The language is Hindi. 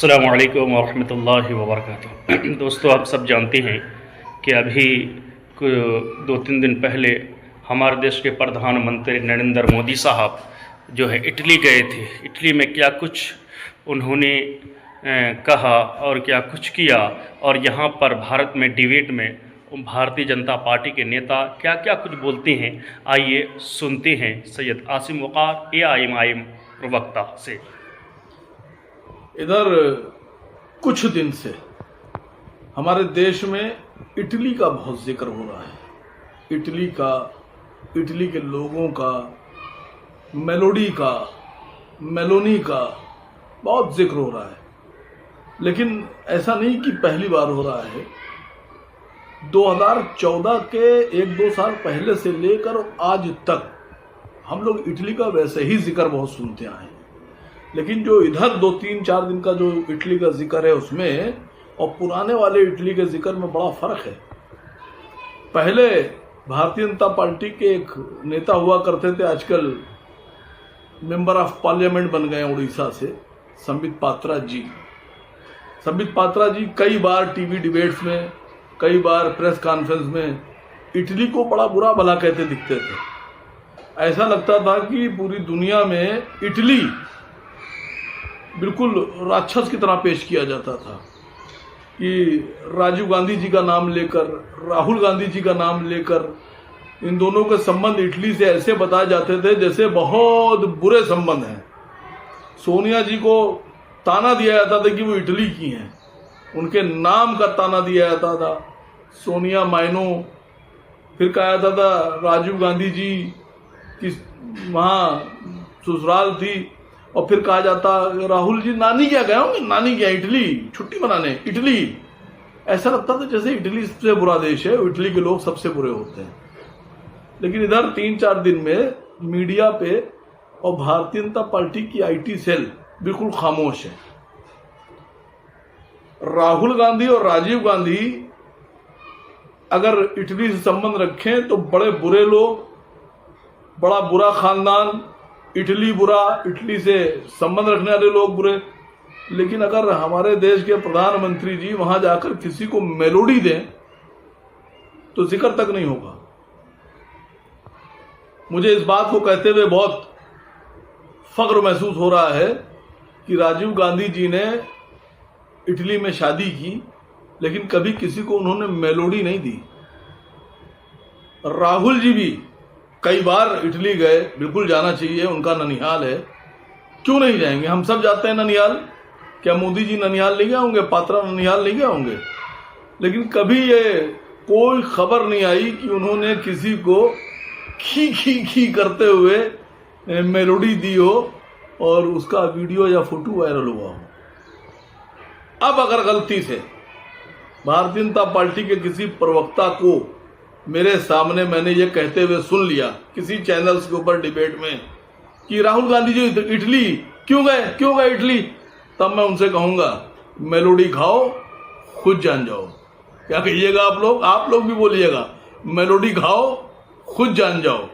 अस्सलामु अलैकुम वरहमतुल्लाहि वबरकातुहू। दोस्तों, आप सब जानते हैं कि अभी 2-3 दिन पहले हमारे देश के प्रधानमंत्री नरेंद्र मोदी साहब जो है इटली गए थे। इटली में क्या कुछ उन्होंने कहा और क्या कुछ किया, और यहाँ पर भारत में डिबेट में भारतीय जनता पार्टी के नेता क्या क्या कुछ बोलते हैं, आइए सुनते हैं सैयद आसिम वक़ार AIM प्रवक्ता से। इधर कुछ दिन से हमारे देश में इटली का बहुत जिक्र हो रहा है। इटली का, इटली के लोगों का, मेलोडी का, मेलोनी का बहुत जिक्र हो रहा है। लेकिन ऐसा नहीं कि पहली बार हो रहा है। 2014 के 1-2 साल पहले से लेकर आज तक हम लोग इटली का वैसे ही जिक्र बहुत सुनते आए हैं। लेकिन जो इधर 2-3-4 दिन का जो इटली का जिक्र है उसमें और पुराने वाले इटली के जिक्र में बड़ा फर्क है। पहले भारतीय जनता पार्टी के एक नेता हुआ करते थे, आजकल मेंबर ऑफ पार्लियामेंट बन गए उड़ीसा से, संबित पात्रा जी। संबित पात्रा जी कई बार टीवी डिबेट्स में, कई बार प्रेस कॉन्फ्रेंस में इटली को बड़ा बुरा भला कहते दिखते थे। ऐसा लगता था कि पूरी दुनिया में इटली बिल्कुल राक्षस की तरह पेश किया जाता था कि राजीव गांधी जी का नाम लेकर, राहुल गांधी जी का नाम लेकर इन दोनों के संबंध इटली से ऐसे बताए जाते थे जैसे बहुत बुरे संबंध हैं। सोनिया जी को ताना दिया जाता था कि वो इटली की हैं, उनके नाम का ताना दिया जाता था, सोनिया माइनो। फिर कहा जाता था राजीव गांधी जी की वहाँ ससुराल थी, और फिर कहा जाता राहुल जी नानी क्या गए होंगे, नानी क्या इटली छुट्टी मनाने इटली। ऐसा लगता था जैसे इटली सबसे बुरा देश है, इटली के लोग सबसे बुरे होते हैं। लेकिन इधर 3-4 दिन में मीडिया पे और भारतीय जनता पार्टी की IT सेल बिल्कुल खामोश है। राहुल गांधी और राजीव गांधी अगर इटली से संबंध रखें तो बड़े बुरे लोग, बड़ा बुरा खानदान, इटली बुरा, इटली से संबंध रखने वाले लोग बुरे। लेकिन अगर हमारे देश के प्रधानमंत्री जी वहां जाकर किसी को मेलोडी दें तो जिक्र तक नहीं होगा। मुझे इस बात को कहते हुए बहुत फख्र महसूस हो रहा है कि राजीव गांधी जी ने इटली में शादी की, लेकिन कभी किसी को उन्होंने मेलोडी नहीं दी। राहुल जी भी कई बार इटली गए, बिल्कुल जाना चाहिए, उनका ननिहाल है, क्यों नहीं जाएंगे? हम सब जाते हैं ननिहाल। क्या मोदी जी ननिहाल नहीं गए होंगे, पात्रा ननिहाल नहीं गए होंगे? लेकिन कभी ये कोई खबर नहीं आई कि उन्होंने किसी को खी खी खी करते हुए मेलोडी दी हो और उसका वीडियो या फोटो वायरल हुआ हो। अब अगर गलती से भारतीय जनता पार्टी के किसी प्रवक्ता को मेरे सामने मैंने ये कहते हुए सुन लिया किसी चैनल्स के ऊपर डिबेट में कि राहुल गांधी जी इटली क्यों गए इटली, तब मैं उनसे कहूंगा मेलोडी खाओ, खुद जान जाओ। क्या कहिएगा आप लोग भी बोलिएगा, मेलोडी खाओ, खुद जान जाओ।